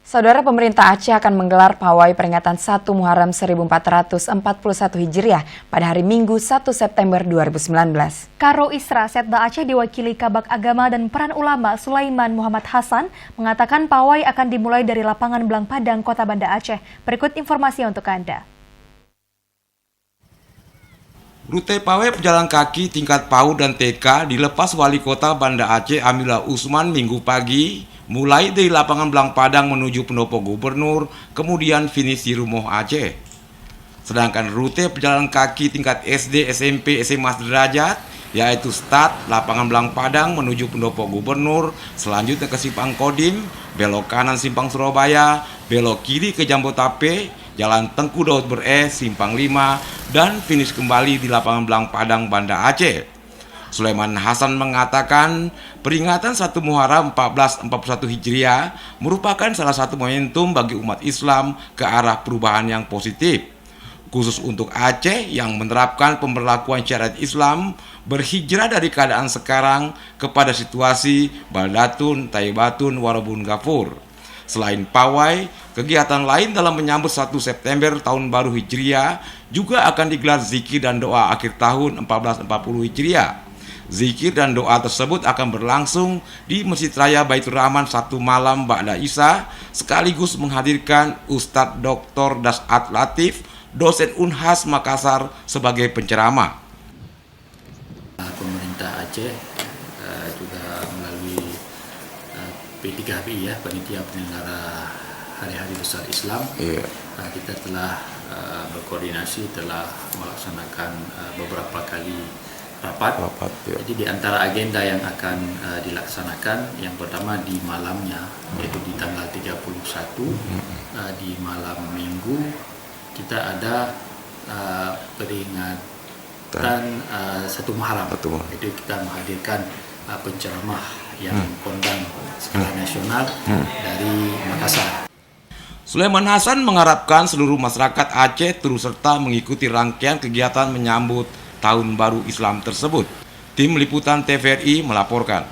Saudara, pemerintah Aceh akan menggelar pawai peringatan 1 Muharram 1441 Hijriah pada hari Minggu 1 September 2019. Karo Isra Setda Aceh diwakili Kabag Agama dan Peran Ulama Sulaiman Muhammad Hasan mengatakan pawai akan dimulai dari lapangan Belang Padang, Kota Banda Aceh. Berikut informasi untuk Anda. Rute pawai pejalan kaki tingkat PAUD dan TK dilepas Wali Kota Banda Aceh Amila Usman Minggu pagi, mulai dari lapangan Belang Padang menuju pendopo gubernur, kemudian finish di Rumoh Aceh. Sedangkan rute pejalan kaki tingkat SD, SMP, SMA sederajat, yaitu start lapangan Belang Padang menuju pendopo gubernur, selanjutnya ke Simpang Kodim, belok kanan Simpang Surabaya, belok kiri ke Jambotape, Jalan Tengku Daud Ber-E, Simpang 5, dan finish kembali di lapangan Belang Padang, Banda Aceh. Sulaiman Hasan mengatakan peringatan 1 Muharram 1441 Hijriah merupakan salah satu momentum bagi umat Islam ke arah perubahan yang positif. Khusus untuk Aceh yang menerapkan pemberlakuan syariat Islam berhijrah dari keadaan sekarang kepada situasi baldatun, tayyibatun, warabun ghafur. Selain pawai, kegiatan lain dalam menyambut 1 September Tahun Baru Hijriah juga akan digelar zikir dan doa akhir tahun 1440 Hijriah. Zikir dan doa tersebut akan berlangsung di Masjid Raya Baitur Rahman 1 malam Ba'da Isya, sekaligus menghadirkan Ustadz Dr. Das'at Latif, dosen Unhas Makassar sebagai penceramah. Pemerintah Aceh juga melalui P3HBI, Panitia Penyelenggara Hari-Hari Besar Islam, kita telah berkoordinasi, telah melaksanakan beberapa kali rapat. Jadi di antara agenda yang akan dilaksanakan, yang pertama di malamnya, yaitu di tanggal 31, di malam Minggu, kita ada peringatan 1 Muharram. Itu kita menghadirkan penceramah yang kondang skala nasional dari Makassar. Sulaiman Hasan mengharapkan seluruh masyarakat Aceh turut serta mengikuti rangkaian kegiatan menyambut Tahun Baru Islam tersebut. Tim Liputan TVRI melaporkan.